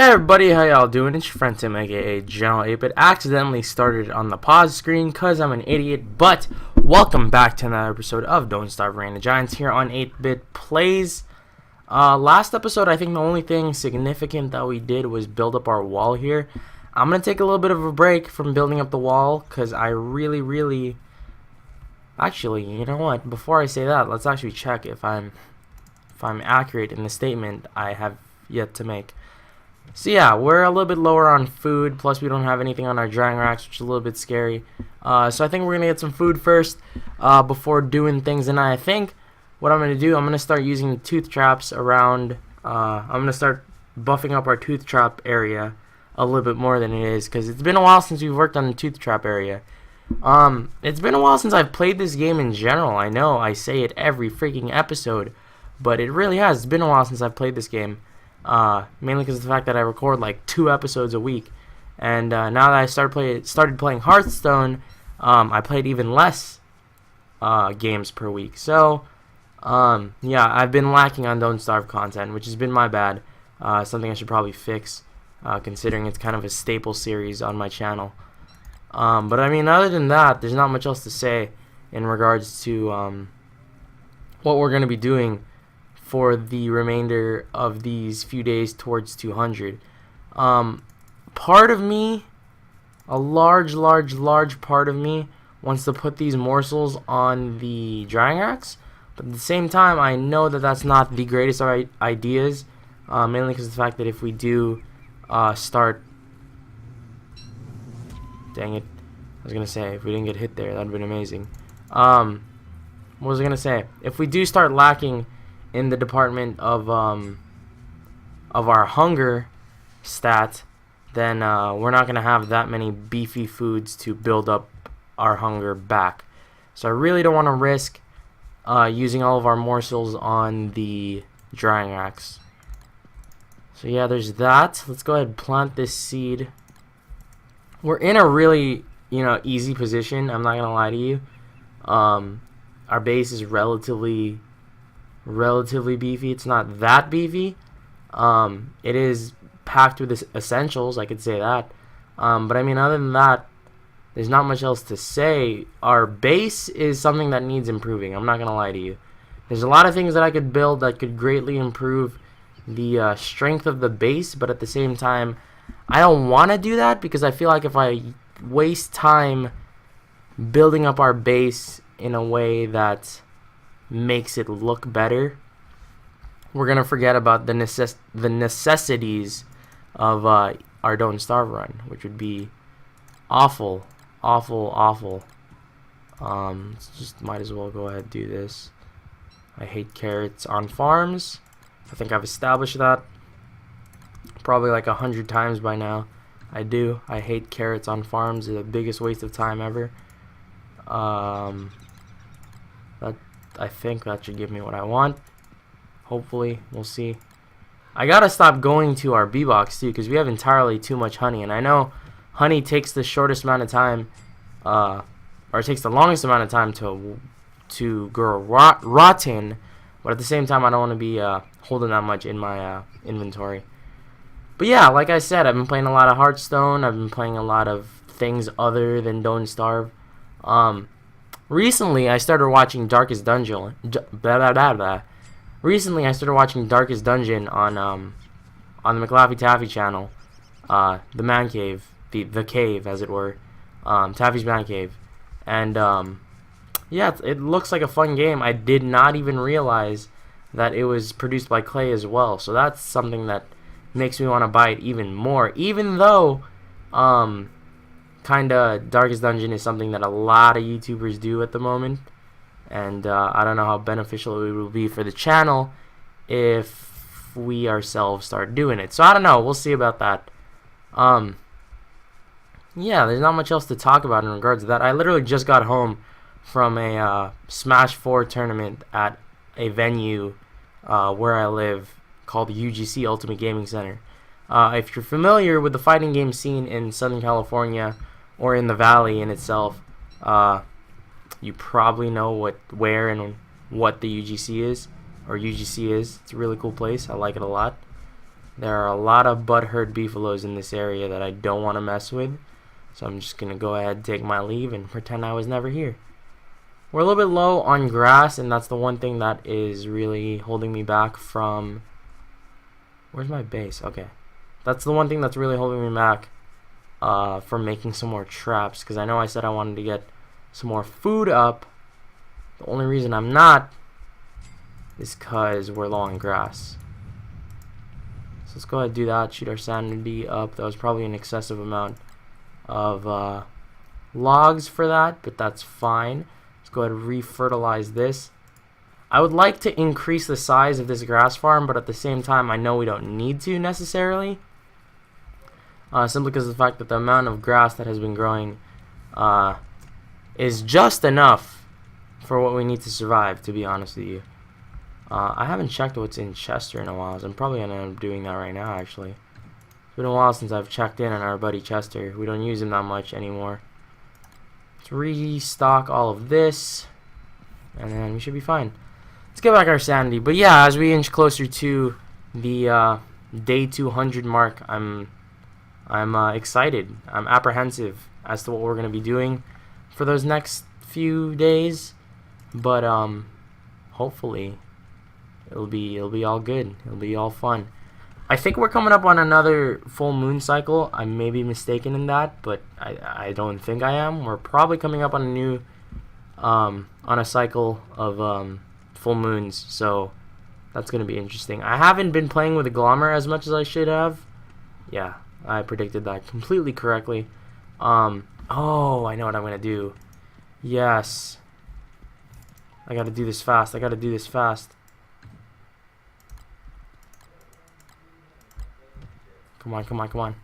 Hey everybody, how y'all doing? It's your friend Tim, aka General 8bit. Accidentally started on the pause screen because I'm an idiot, but welcome back to another episode of Don't Starve Rain the Giants here on 8bit Plays. Last episode, I think the only thing significant that we did was build up our wall here. I'm going to take a little bit of a break from building up the wall because I really... Actually, you know what? Before I say that, let's actually check if I'm accurate in the statement I have yet to make. So yeah, we're a little bit lower on food, plus we don't have anything on our drying racks, which is a little bit scary. So I think we're going to get some food first before doing things, and I think what I'm going to do, I'm going to start using the tooth traps around, I'm going to start buffing up our tooth trap area a little bit more than it is, because it's been a while since we've worked on the tooth trap area. It's been a while since I've played this game in general. I know I say it every freaking episode, but it really has. It's been a while since I've played this game. Mainly because of the fact that I record like 2 episodes a week, and now that I started playing Hearthstone, I played even less games per week. So yeah, I've been lacking on Don't Starve content, which has been my bad. Something I should probably fix, considering it's kind of a staple series on my channel. But I mean, other than that, there's not much else to say in regards to what we're going to be doing for the remainder of these few days towards 200. Part of me, a large part of me, wants to put these morsels on the drying racks, but at the same time, I know that that's not the greatest of ideas, mainly because of the fact that if we do start... Dang it. I was going to say, if we didn't get hit there, that would have been amazing. What was I going to say? If we do start lacking in the department of our hunger stat, then we're not going to have that many beefy foods to build up our hunger back. So I really don't want to risk using all of our morsels on the drying racks. So yeah, there's that. Let's go ahead and plant this seed. We're in a really, easy position. I'm not going to lie to you. Our base is relatively beefy. It's not that beefy. It is packed with essentials, I could say that. But I mean, other than that, there's not much else to say. Our base is something that needs improving. I'm not gonna lie to you. There's a lot of things that I could build that could greatly improve the strength of the base, but at the same time, I don't want to do that because I feel like if I waste time building up our base in a way that makes it look better, we're gonna forget about the necessities of our Don't Starve run, which would be awful. Just might as well go ahead and do this. I hate carrots on farms. I think I've established that probably like 100 times by now. I hate carrots on farms. They're the biggest waste of time ever. I think that should give me what I want. Hopefully, we'll see. I gotta stop going to our bee box too, because we have entirely too much honey, and I know honey takes the shortest amount of time, or it takes the longest amount of time to grow rotten. But at the same time, I don't want to be holding that much in my inventory. But yeah, like I said, I've been playing a lot of Hearthstone. I've been playing a lot of things other than Don't Starve. Recently, I started watching Darkest Dungeon. Recently, I started watching Darkest Dungeon on the McLaffy Taffy channel, the man cave, the cave, as it were, Taffy's man cave, and yeah, it looks like a fun game. I did not even realize that it was produced by Clay as well, so that's something that makes me want to buy it even more. Even though, kinda Darkest Dungeon is something that a lot of YouTubers do at the moment, and I don't know how beneficial it will be for the channel if we ourselves start doing it. So I don't know, we'll see about that. Yeah, there's not much else to talk about in regards to that. I literally just got home from a Smash 4 tournament at a venue where I live called the UGC Ultimate Gaming Center. If you're familiar with the fighting game scene in Southern California or in the Valley in itself, you probably know where and what the UGC is, or UGC is. It's a really cool place. I like it a lot. There are a lot of butthurt beefaloes in this area that I don't want to mess with. So I'm just going to go ahead and take my leave and pretend I was never here. We're a little bit low on grass, and that's the one thing that is really holding me back from... Where's my base? Okay. That's the one thing that's really holding me back from making some more traps, because I know I said I wanted to get some more food up. The only reason I'm not is because we're low on grass. So let's go ahead and do that, shoot our sanity up. That was probably an excessive amount of logs for that, but that's fine. Let's go ahead and refertilize this. I would like to increase the size of this grass farm, but at the same time I know we don't need to necessarily. Simply because of the fact that the amount of grass that has been growing is just enough for what we need to survive, to be honest with you. I haven't checked what's in Chester in a while, so I'm probably going to end up doing that right now, actually. It's been a while since I've checked in on our buddy Chester. We don't use him that much anymore. Let's restock all of this, and then we should be fine. Let's get back our sanity. But yeah, as we inch closer to the day 200 mark, I'm excited. I'm apprehensive as to what we're going to be doing for those next few days, but hopefully it'll be all good. It'll be all fun. I think we're coming up on another full moon cycle. I may be mistaken in that, but I don't think I am. We're probably coming up on a new on a cycle of full moons, so that's going to be interesting. I haven't been playing with the Glommer as much as I should have. Yeah, I predicted that completely correctly. Oh, I know what I'm going to do. Yes. I got to do this fast. I got to do this fast. Come on, come on, come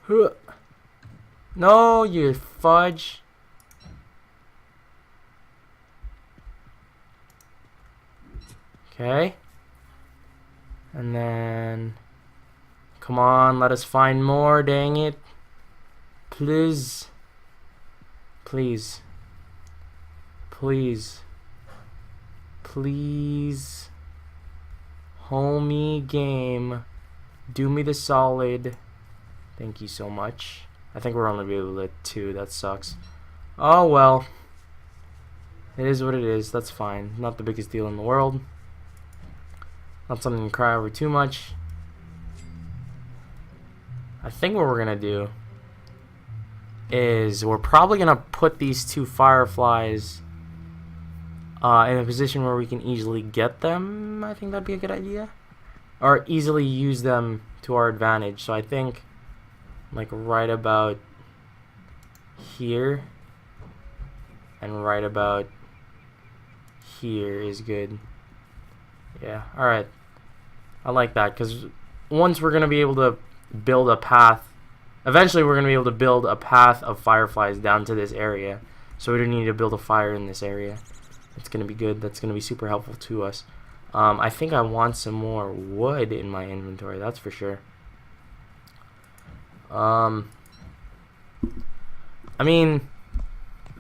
on. No, you fudge. Okay. And then... Come on, let us find more, dang it. Please. Please. Please. Please. Homie game. Do me the solid. Thank you so much. I think we're only able to 2. That sucks. Oh well. It is what it is. That's fine. Not the biggest deal in the world. Not something to cry over too much. I think what we're going to do is we're probably going to put these 2 fireflies in a position where we can easily get them. I think that'd be a good idea. Or easily use them to our advantage. So I think like right about here and right about here is good. Yeah, alright. I like that, because once we're going to be able to build a path, eventually we're going to be able to build a path of fireflies down to this area, so we don't need to build a fire in this area. That's going to be good. That's going to be super helpful to us. I think I want some more wood in my inventory, that's for sure. I mean,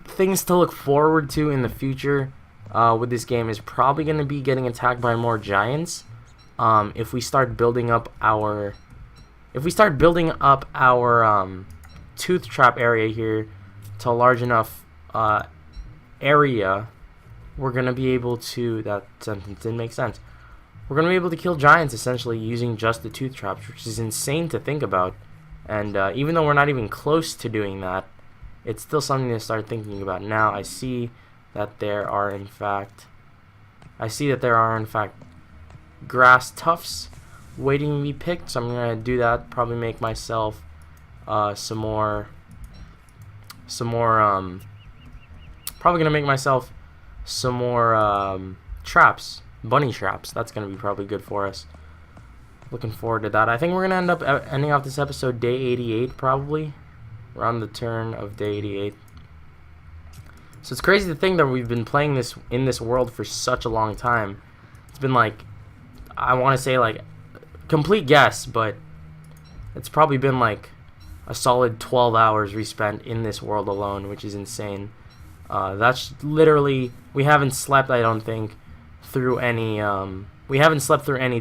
things to look forward to in the future with this game is probably going to be getting attacked by more giants. If we start building up our tooth trap area here to a large enough area, we're going to be able to, that sentence didn't make sense, we're going to be able to kill giants essentially using just the tooth traps, which is insane to think about. And even though we're not even close to doing that, it's still something to start thinking about. Now I see that there are in fact grass tufts waiting to be picked, so I'm gonna do that. Probably make myself some more traps, bunny traps. That's gonna be probably good for us. Looking forward to that. I think we're gonna end up ending off this episode day 88 probably. We're on the turn of day 88. So it's crazy to think that we've been playing this in this world for such a long time. It's been like, I want to say like, complete guess, but it's probably been like a solid 12 hours we spent in this world alone, which is insane. That's literally, we haven't slept, I don't think, through any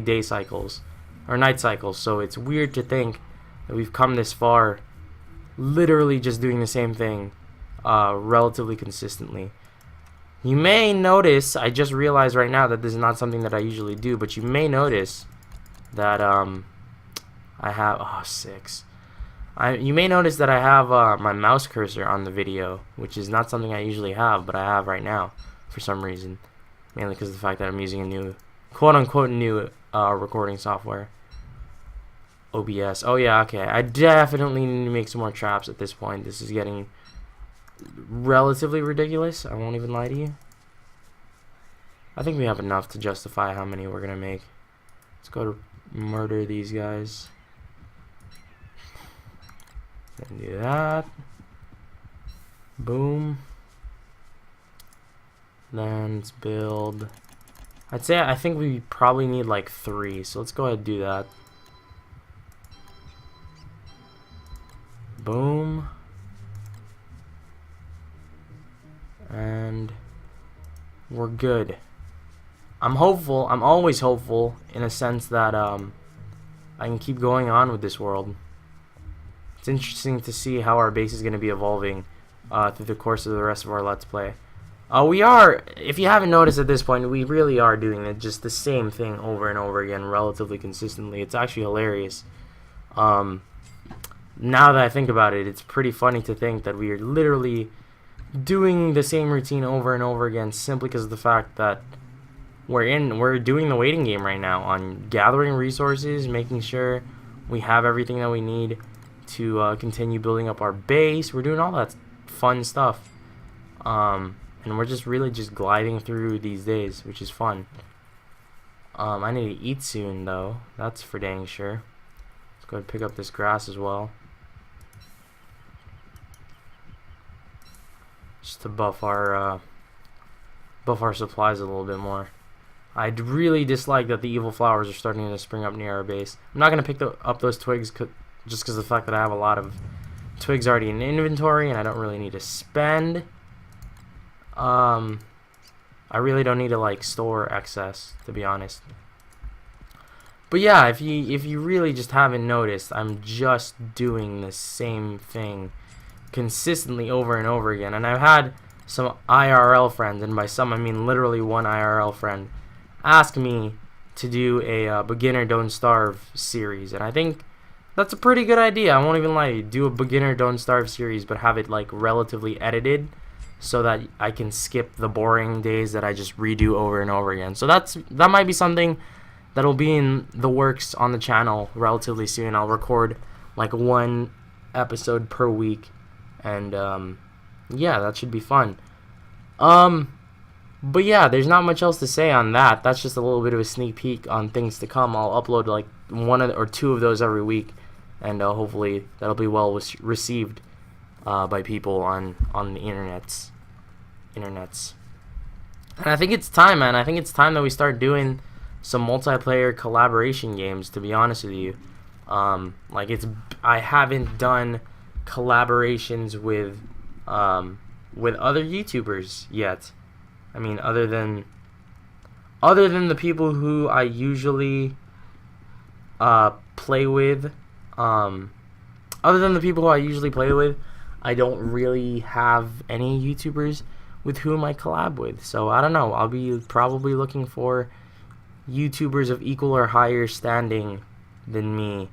day cycles. or night cycles. So it's weird to think that we've come this far, literally just doing the same thing, relatively consistently. You may notice, I just realized right now that this is not something that I usually do, but you may notice that I have, oh, 6. You may notice that I have my mouse cursor on the video, which is not something I usually have, but I have right now for some reason. Mainly because of the fact that I'm using a new, quote-unquote new recording software. OBS. Oh yeah, okay. I definitely need to make some more traps at this point. This is getting relatively ridiculous. I won't even lie to you. I think we have enough to justify how many we're gonna make. Let's go to murder these guys. Then do that. Boom. Then let's build. I think we probably need like 3, so let's go ahead and do that. Boom. And we're good. I'm hopeful. I'm always hopeful in a sense that I can keep going on with this world. It's interesting to see how our base is going to be evolving through the course of the rest of our Let's Play. We are, if you haven't noticed at this point, we really are doing just the same thing over and over again relatively consistently. It's actually hilarious. Now that I think about it, it's pretty funny to think that we are literally doing the same routine over and over again simply because of the fact that we're doing the waiting game right now on gathering resources, making sure we have everything that we need to continue building up our base. We're doing all that fun stuff. And we're just really just gliding through these days, which is fun. I need to eat soon though. That's for dang sure. Let's go ahead and pick up this grass as well. Just to buff our supplies a little bit more. I really dislike that the evil flowers are starting to spring up near our base. I'm not going to pick up those twigs just because of the fact that I have a lot of twigs already in inventory and I don't really need to spend. I really don't need to like store excess, to be honest. But yeah, if you really just haven't noticed, I'm just doing the same thing consistently over and over again. And I've had some IRL friends, and by some I mean literally one IRL friend, ask me to do a beginner don't starve series, and I think that's a pretty good idea. I won't even lie to you. Do a beginner don't starve series, but have it like relatively edited so that I can skip the boring days that I just redo over and over again. So that might be something that'll be in the works on the channel relatively soon. I'll record like 1 episode per week, and yeah, that should be fun. But yeah, there's not much else to say on that. That's just a little bit of a sneak peek on things to come. I'll upload like 1 or 2 of those every week, and hopefully that'll be well received by people on the internets. And I think it's time, man. I think it's time that we start doing some multiplayer collaboration games, to be honest with you. I haven't done collaborations with other YouTubers yet. I mean, other than the people who I usually play with, I don't really have any YouTubers with whom I collab with. So I don't know. I'll be probably looking for YouTubers of equal or higher standing than me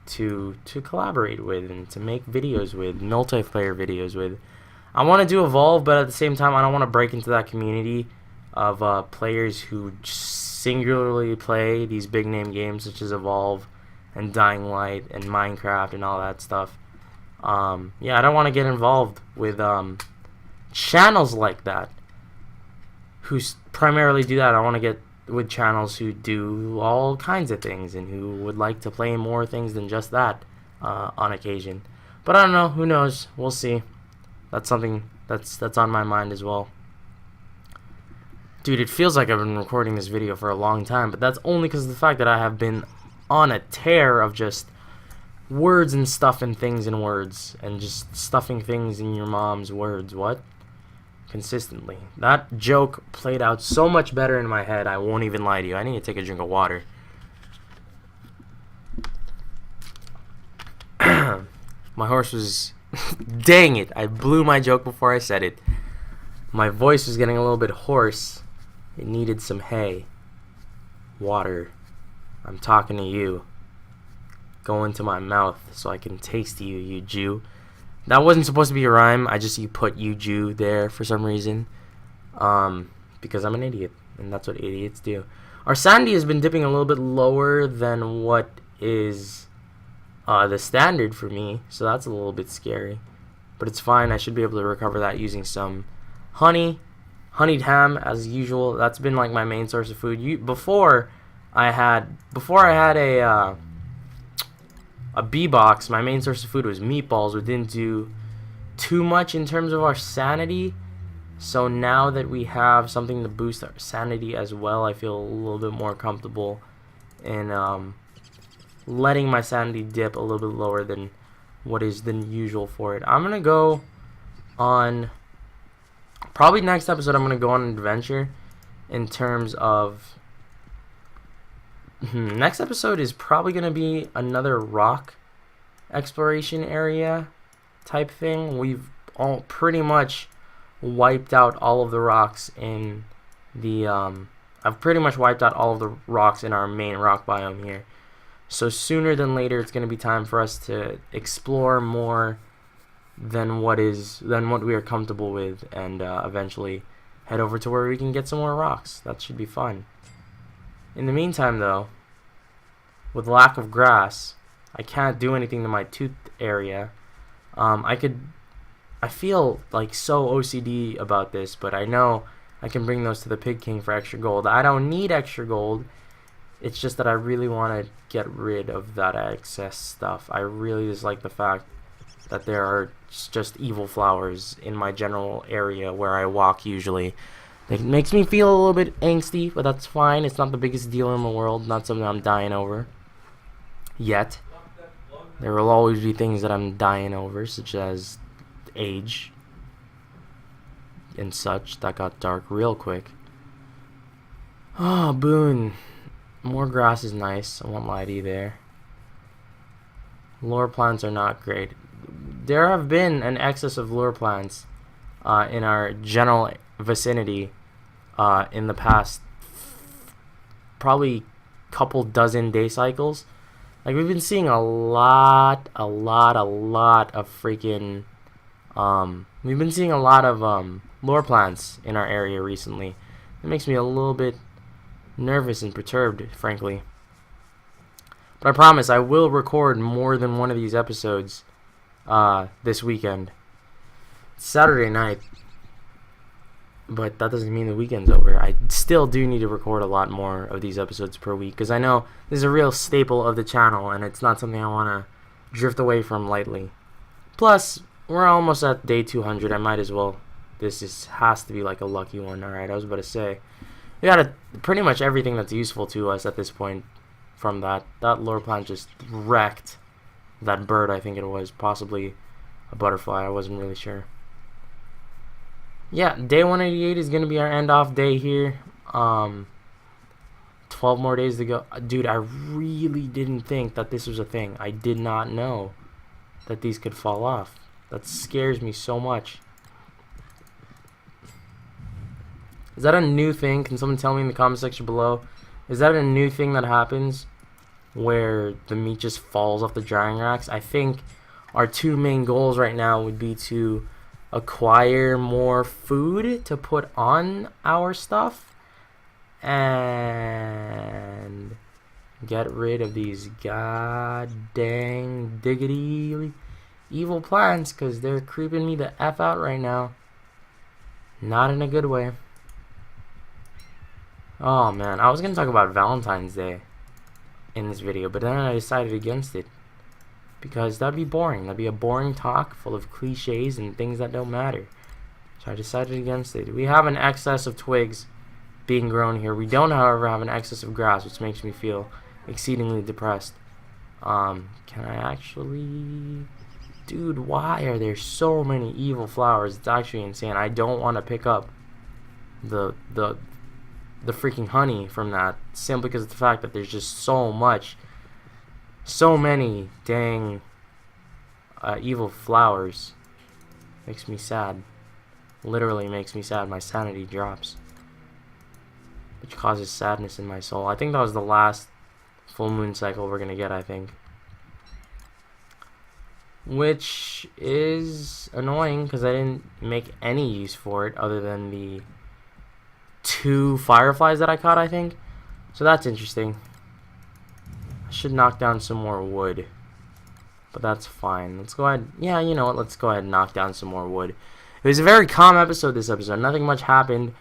to collaborate with and to make videos with, multiplayer videos with. I want to do Evolve, but at the same time I don't want to break into that community of players who singularly play these big name games such as Evolve and Dying Light and Minecraft and all that stuff. Yeah, I don't want to get involved with channels like that who primarily do that. I want to get with channels who do all kinds of things and who would like to play more things than just that on occasion. But I don't know. Who knows? We'll see. That's something that's on my mind as well. Dude, it feels like I've been recording this video for a long time, but that's only because of the fact that I have been on a tear of just words and stuff and things in words and just stuffing things in your mom's words. What? Consistently. That joke played out so much better in my head, I won't even lie to you. I need to take a drink of water. My horse was... Dang it! I blew my joke before I said it. My voice was getting a little bit hoarse. It needed some hay. Water. I'm talking to you. Go into my mouth so I can taste you, you Jew. That wasn't supposed to be a rhyme. You put you Jew there for some reason. Because I'm an idiot. And that's what idiots do. Our sanity has been dipping a little bit lower than what is the standard for me. So that's a little bit scary. But it's fine. I should be able to recover that using some honey. Honeyed ham as usual. That's been like my main source of food. Before I had a B box, my main source of food was meatballs. We didn't do too much in terms of our sanity. So now that we have something to boost our sanity as well, I feel a little bit more comfortable in letting my sanity dip a little bit lower than what is the usual for it. I'm going to go on, probably next episode, I'm going to go on an adventure in terms of, next episode is probably going to be another rock exploration area type thing. We've all pretty much wiped out all of the rocks in the I've pretty much wiped out all of the rocks in our main rock biome here. So sooner than later it's going to be time for us to explore more than what we are comfortable with, and eventually head over to where we can get some more rocks. That should be fun. In the meantime though, with lack of grass, I can't do anything to my tooth area. I feel like so OCD about this, but I know I can bring those to the Pig King for extra gold. I don't need extra gold. It's just that I really want to get rid of that excess stuff. I really dislike the fact that there are just evil flowers in my general area where I walk usually. It makes me feel a little bit angsty, but that's fine. It's not the biggest deal in the world. Not something I'm dying over. Yet. There will always be things that I'm dying over, such as age and such. That got dark real quick. Oh, Boone. More grass is nice. I won't lie to you there. Lure plants are not great. There have been an excess of lure plants in our general vicinity in the past probably couple dozen day cycles. Like, we've been seeing a lot of freaking we've been seeing a lot of lure plants in our area recently. It makes me a little bit nervous and perturbed, frankly. But I promise I will record more than one of these episodes this weekend. It's Saturday night, but that doesn't mean the weekend's over. I still do need to record a lot more of these episodes per week, because I know this is a real staple of the channel, and it's not something I want to drift away from lightly. Plus, we're almost at day 200. I might as well. Has to be like a lucky one. Alright, I was about to say. We got pretty much everything that's useful to us at this point from that. That lure plant just wrecked that bird, I think it was. Possibly a butterfly. I wasn't really sure. Yeah, day 188 is going to be our end-off day here. 12 more days to go. Dude, I really didn't think that this was a thing. I did not know that these could fall off. That scares me so much. Is that a new thing? Can someone tell me in the comment section below? Is that a new thing that happens where the meat just falls off the drying racks? I think our two main goals right now would be to acquire more food to put on our stuff and get rid of these god dang diggity evil plants, because they're creeping me the F out right now. Not in a good way. Oh man, I was gonna talk about Valentine's Day in this video, but then I decided against it because that'd be boring. That'd be a boring talk full of cliches and things that don't matter. So I decided against it. We have an excess of twigs being grown here. We don't, however, have an excess of grass, which makes me feel exceedingly depressed. Can I actually... Dude, why are there so many evil flowers? It's actually insane. I don't want to pick up the freaking honey from that, simply because of the fact that there's just so many dang evil flowers. Makes me sad. Literally makes me sad. My sanity drops, which causes sadness in my soul. I think that was the last full moon cycle we're gonna get, I think. Which is annoying because I didn't make any use for it other than the 2 fireflies that I caught, I think. So that's interesting. I should knock down some more wood, but that's fine. Let's go ahead. Yeah, you know what? Let's go ahead and knock down some more wood. It was a very calm episode this episode. Nothing much happened.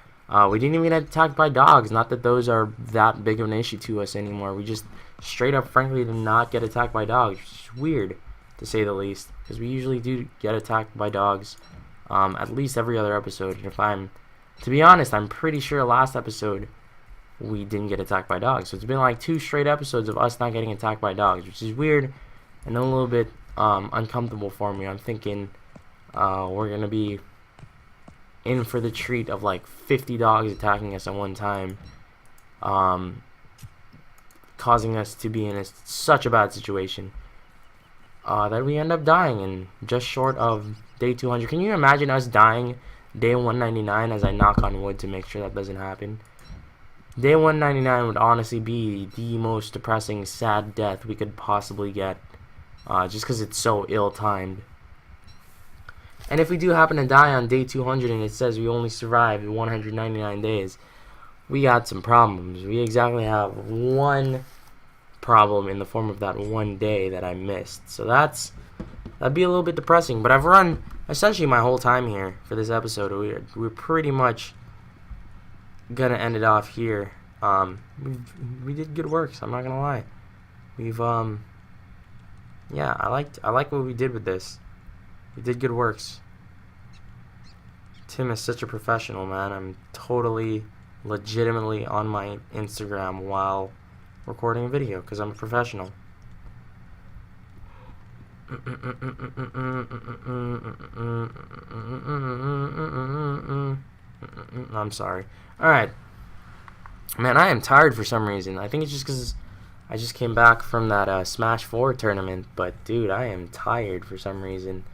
We didn't even get attacked by dogs. Not that those are that big of an issue to us anymore. We just straight up, frankly, did not get attacked by dogs, which is weird, to say the least. Because we usually do get attacked by dogs at least every other episode. And to be honest, I'm pretty sure last episode we didn't get attacked by dogs. So it's been like 2 straight episodes of us not getting attacked by dogs, which is weird and a little bit uncomfortable for me. I'm thinking we're going to be in for the treat of like 50 dogs attacking us at one time, causing us to be in such a bad situation that we end up dying in just short of day 200. Can you imagine us dying day 199 as I knock on wood to make sure that doesn't happen? Day 199 would honestly be the most depressing, sad death we could possibly get, just because it's so ill-timed. And if we do happen to die on day 200 and it says we only survived 199 days, we got some problems. We exactly have one problem in the form of that one day that I missed. So that'd be a little bit depressing. But I've run essentially my whole time here for this episode. We're pretty much gonna end it off here. We did good work, so I'm not gonna lie. We've yeah, I like what we did with this. We did good works. Tim is such a professional, man. I'm totally, legitimately on my Instagram while recording a video because I'm a professional. I'm sorry. Alright. Man, I am tired for some reason. I think it's just because I just came back from that Smash 4 tournament. But, dude, I am tired for some reason.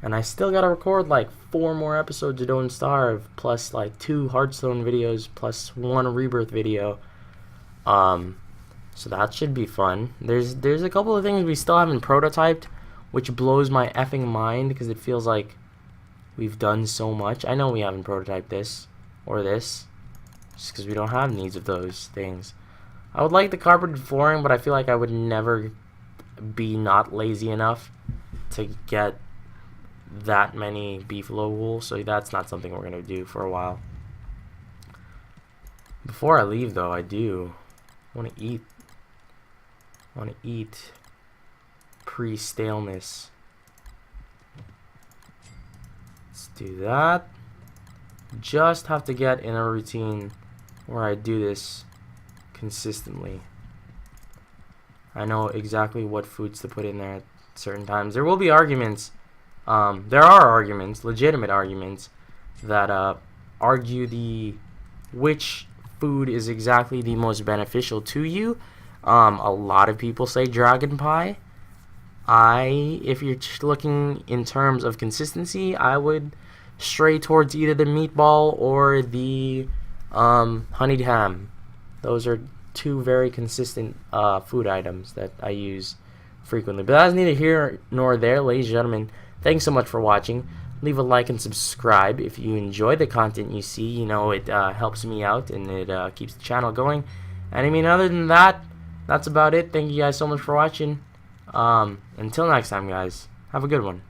And I still gotta record like 4 more episodes of Don't Starve, plus like 2 Hearthstone videos, plus 1 Rebirth video. So that should be fun. There's a couple of things we still haven't prototyped, which blows my effing mind because it feels like we've done so much. I know we haven't prototyped this or this, just because we don't have needs of those things. I would like the carpeted flooring, but I feel like I would never be not lazy enough to get that many beefalo wool, so that's not something we're gonna do for a while. Before I leave, though, I do want to eat. Pre-staleness. Let's do that. Just have to get in a routine where I do this consistently. I know exactly what foods to put in there at certain times. There will be arguments. There are arguments, legitimate arguments, that argue which food is exactly the most beneficial to you. A lot of people say dragon pie. If you're looking in terms of consistency, I would stray towards either the meatball or the honeyed ham. Those are 2 very consistent food items that I use frequently. But that's neither here nor there, ladies and gentlemen. Thanks so much for watching. Leave a like and subscribe if you enjoy the content you see. You know, it helps me out and it keeps the channel going. And I mean, other than that, that's about it. Thank you guys so much for watching. Until next time, guys. Have a good one.